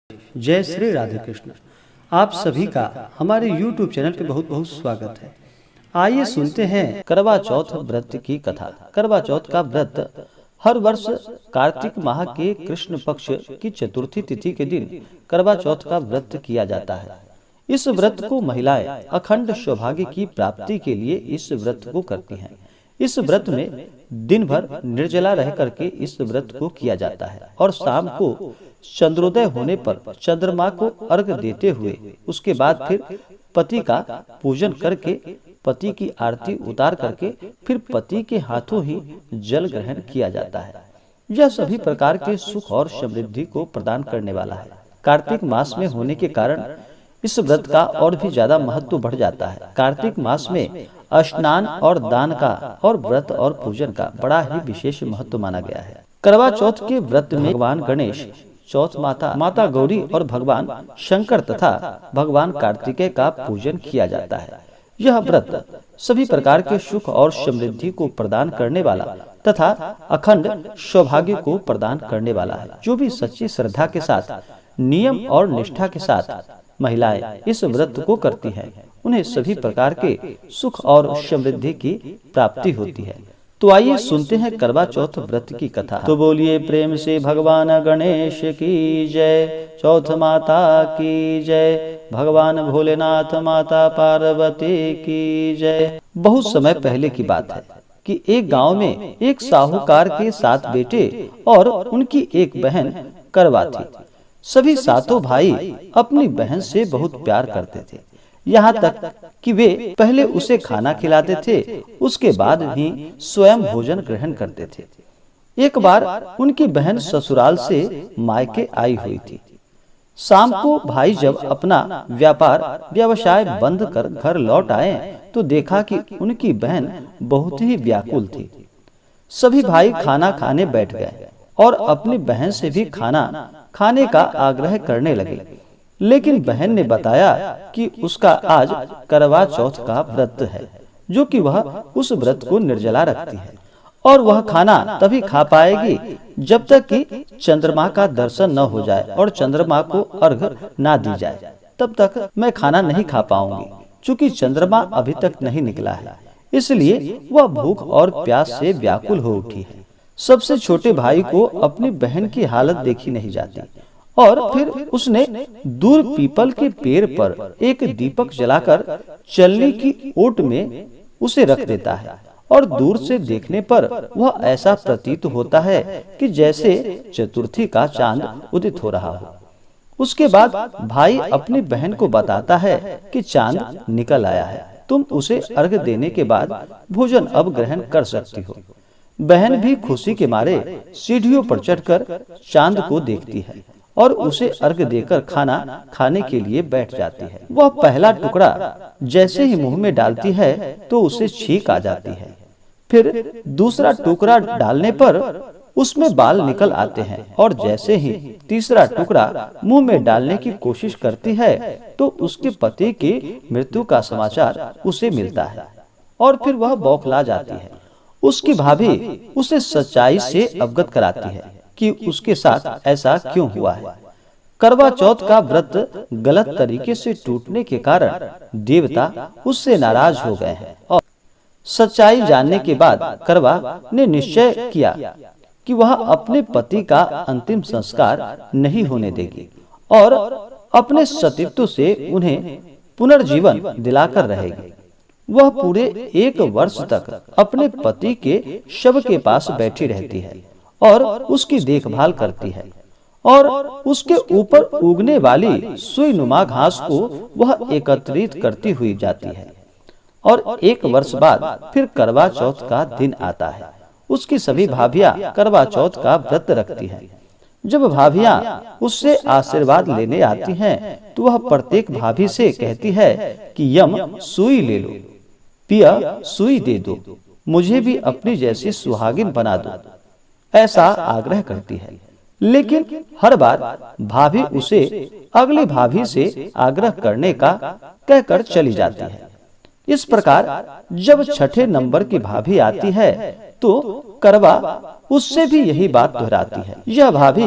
जय श्री राधे कृष्ण। आप सभी का हमारे YouTube चैनल पे बहुत बहुत स्वागत है। आइए सुनते हैं करवा चौथ व्रत की कथा। करवा चौथ का व्रत हर वर्ष कार्तिक माह के कृष्ण पक्ष की चतुर्थी तिथि के दिन करवा चौथ का व्रत किया जाता है। इस व्रत को महिलाएं अखंड सौभाग्य की प्राप्ति के लिए इस व्रत को करती हैं। इस व्रत में दिन भर निर्जला रह करके इस व्रत को किया जाता है और शाम को चंद्रोदय होने पर चंद्रमा को अर्घ देते हुए उसके बाद फिर पति का पूजन करके पति की आरती उतार करके फिर पति के हाथों ही जल ग्रहण किया जाता है। यह सभी प्रकार के सुख और समृद्धि को प्रदान करने वाला है। कार्तिक मास में होने के कारण इस व्रत का और भी ज्यादा महत्व बढ़ जाता है। कार्तिक मास में स्नान और दान का और व्रत और पूजन का बड़ा ही विशेष महत्व माना गया है। करवा चौथ के व्रत में भगवान गणेश, चौथ माता गौरी और भगवान शंकर तथा भगवान कार्तिकेय का पूजन किया जाता है। यह व्रत सभी प्रकार के सुख और समृद्धि को प्रदान करने वाला तथा अखंड सौभाग्य को प्रदान करने वाला है। जो भी सच्ची श्रद्धा के साथ नियम और निष्ठा के साथ महिलाएं इस व्रत को करती हैं, उन्हें सभी प्रकार के सुख और समृद्धि की प्राप्ति होती है। तो आइए सुनते हैं करवा चौथ व्रत की कथा। तो बोलिए प्रेम से भगवान गणेश की जय, चौथ माता की जय, भगवान भोलेनाथ माता पार्वती की जय। बहुत समय पहले की बात है कि एक गांव में एक साहूकार के 7 बेटे और उनकी एक बहन करवा थी। सभी सातों भाई अपनी बहन से बहुत प्यार करते थे, यहाँ तक कि वे पहले उसे खाना खिलाते थे, उसके बाद ही स्वयं भोजन ग्रहण करते थे। एक बार उनकी बहन ससुराल से मायके आई हुई थी। शाम को भाई जब अपना व्यवसाय बंद कर घर लौट आए तो देखा कि उनकी बहन बहुत ही व्याकुल थी। सभी भाई खाना खाने बैठ गए और अपनी बहन से भी खाना खाने का आग्रह करने लगे, लेकिन बहन ने बताया कि उसका आज करवा चौथ का व्रत है, जो कि वह उस व्रत को निर्जला रखती है और वह खाना तभी खा पाएगी जब तक कि चंद्रमा का दर्शन न हो जाए और चंद्रमा को अर्घ ना दी जाए, तब तक मैं खाना नहीं खा पाऊंगी। चूंकि चंद्रमा अभी तक नहीं निकला है, इसलिए वह भूख और प्यास से व्याकुल हो उठी है। सबसे छोटे भाई को अपनी बहन की हालत देखी नहीं जाती और फिर उसने दूर पीपल के पेड़ पर एक दीपक जलाकर चलनी की ओट में उसे रख देता है और दूर से देखने पर वह ऐसा प्रतीत होता है कि जैसे चतुर्थी का चांद उदित हो रहा हो। उसके बाद भाई अपनी बहन को बताता है कि चांद निकल आया है, तुम उसे अर्घ देने के बाद भोजन अब ग्रहण कर सकती हो। बहन भी खुशी के मारे सीढ़ियों पर चढ़कर चांद को देखती है और उसे अर्घ देकर खाना खाने के लिए बैठ जाती है। वह पहला टुकड़ा जैसे ही मुंह में डालती है तो उसे छींक आ जाती है। फिर दूसरा टुकड़ा डालने पर उसमें बाल निकल आते हैं और जैसे ही तीसरा टुकड़ा मुंह में डालने की कोशिश करती है तो उसके पति की मृत्यु का समाचार उसे मिलता है और फिर वह बौखला जाती है। उसकी भाभी उसे सच्चाई से अवगत कराती है कि उसके साथ ऐसा क्यों हुआ है। करवा चौथ का व्रत गलत तरीके से टूटने के कारण देवता उससे नाराज हो गए हैं और सच्चाई जानने के बाद करवा ने निश्चय किया कि वह अपने पति का अंतिम संस्कार नहीं होने देगी और अपने सतीत्व से उन्हें पुनर्जीवन दिलाकर रहेगी। वह पूरे 1 वर्ष तक अपने पति के शव के पास बैठी रहती है और उसकी देखभाल करती है और उसके ऊपर उगने वाली सुई नुमा घास को वह एकत्रित करती हुई जाती है। और 1 वर्ष बाद फिर करवा चौथ का दिन आता है। उसकी सभी भाभियां करवा चौथ का व्रत रखती हैं। जब भाभियां उससे आशीर्वाद लेने आती हैं तो वह प्रत्येक भाभी से कहती है कि यम सुई ले लो, पिया सुई दे दो, मुझे भी अपनी जैसी सुहागिन बना दो, ऐसा आग्रह करती है। लेकिन हर बार भाभी उसे अगली भाभी से आग्रह करने का कहकर चली जाती है। इस प्रकार जब छठे नंबर की भाभी आती है तो करवा उससे भी यही बात दोहराती है। यह भाभी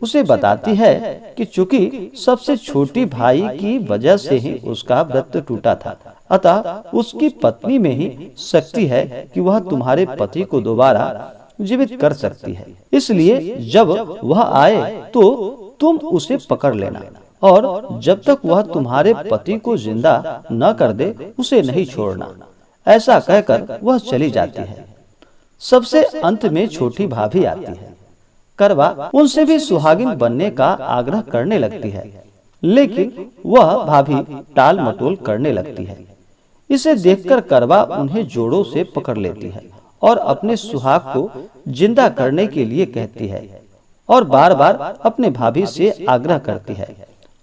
उसे बताती है कि चूंकि सबसे छोटी भाई की वजह से ही उसका व्रत टूटा था, अतः उसकी पत्नी में ही शक्ति है कि वह तुम्हारे पति को दोबारा जीवित कर सकती है। इसलिए जब वह आए तो तुम उसे पकड़ लेना और जब तक वह तुम्हारे पति को जिंदा न कर दे उसे नहीं छोड़ना। ऐसा कहकर वह चली जाती है। सबसे अंत में छोटी भाभी आती है। करवा उनसे भी सुहागिन बनने का आग्रह करने लगती है, लेकिन वह भाभी टाल मटोल करने लगती है। इसे देखकर करवा उन्हें जोड़ों से पकड़ लेती है और अपने सुहाग को जिंदा करने के लिए कहती है और बार बार अपने भाभी से आग्रह करती है।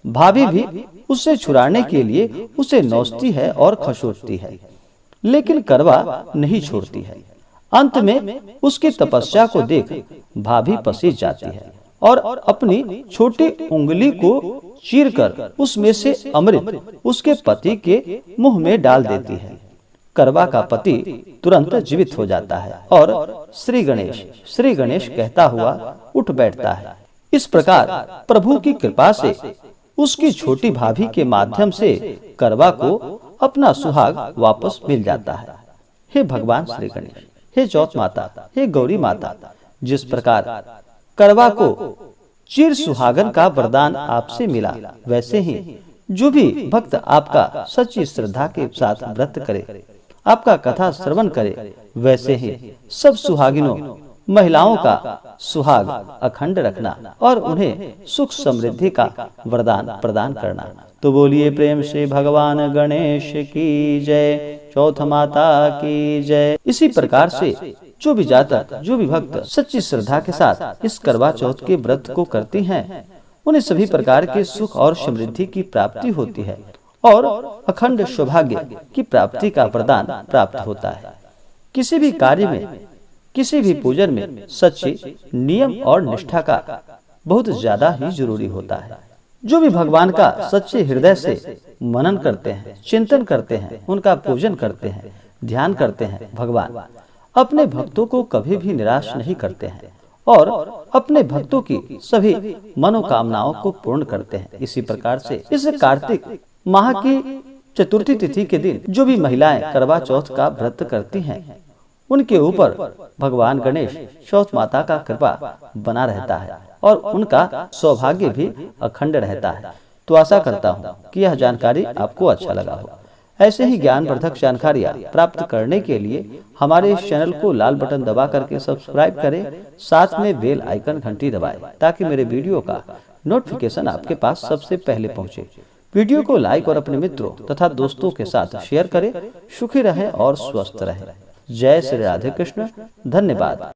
भाभी भी उससे छुड़ाने के लिए उसे नोचती है और खसोटती है, लेकिन करवा नहीं छोड़ती है। अंत में उसकी तपस्या को देख भाभी पसीज जाती है और अपनी छोटी उंगली को चीरकर उसमें से अमृत उसके पति के मुंह में डाल देती है। करवा का पति तुरंत जीवित हो जाता है और श्री गणेश कहता हुआ उठ बैठता है। इस प्रकार प्रभु की कृपा से उसकी छोटी भाभी के माध्यम से करवा को अपना सुहाग वापस मिल जाता है। हे भगवान श्री गणेश, हे चौथ माता, हे गौरी माता, जिस प्रकार करवा को चिर सुहागन का वरदान आपसे मिला, वैसे ही जो भी भक्त आपका सच्ची श्रद्धा के साथ व्रत करे, आपका कथा श्रवण करे, वैसे ही सब सुहागिनों महिलाओं का सुहाग अखंड रखना और उन्हें सुख समृद्धि का वरदान प्रदान करना। तो बोलिए प्रेम से भगवान गणेश की जय, चौथ माता की जय। इसी प्रकार से जो भी जातक, जो भी भक्त सच्ची श्रद्धा के साथ इस करवा चौथ के व्रत को करती हैं, उन्हें सभी प्रकार के सुख और समृद्धि की प्राप्ति होती है और अखंड सौभाग्य की प्राप्ति का वरदान प्राप्त होता है। किसी भी कार्य में, किसी भी पूजन में सच्ची नियम और निष्ठा का बहुत ज्यादा ही जरूरी होता है। जो भी भगवान का सच्चे हृदय से मनन करते हैं, चिंतन करते हैं, उनका पूजन करते हैं, ध्यान करते हैं, भगवान अपने भक्तों को कभी भी निराश नहीं करते हैं और अपने भक्तों की सभी मनोकामनाओं को पूर्ण करते हैं। इसी प्रकार से इस कार्तिक माह की चतुर्थी तिथि के दिन जो भी महिलाएं करवा चौथ का व्रत करती हैं, उनके ऊपर भगवान गणेश, चौथ माता का कृपा बना रहता है और उनका सौभाग्य भी अखंड रहता है। तो आशा करता हूँ कि यह जानकारी आपको अच्छा लगा हो। ऐसे ही ज्ञानवर्धक जानकारियाँ प्राप्त करने के लिए हमारे इस चैनल को लाल बटन दबा करके सब्सक्राइब करें, साथ में बेल आइकन घंटी दबाएं ताकि मेरे वीडियो का नोटिफिकेशन आपके पास सबसे पहले पहुँचे। वीडियो को लाइक और अपने मित्रों तथा दोस्तों के साथ शेयर करें। सुखी रहें और स्वस्थ रहें। जय श्री राधे कृष्ण। धन्यवाद।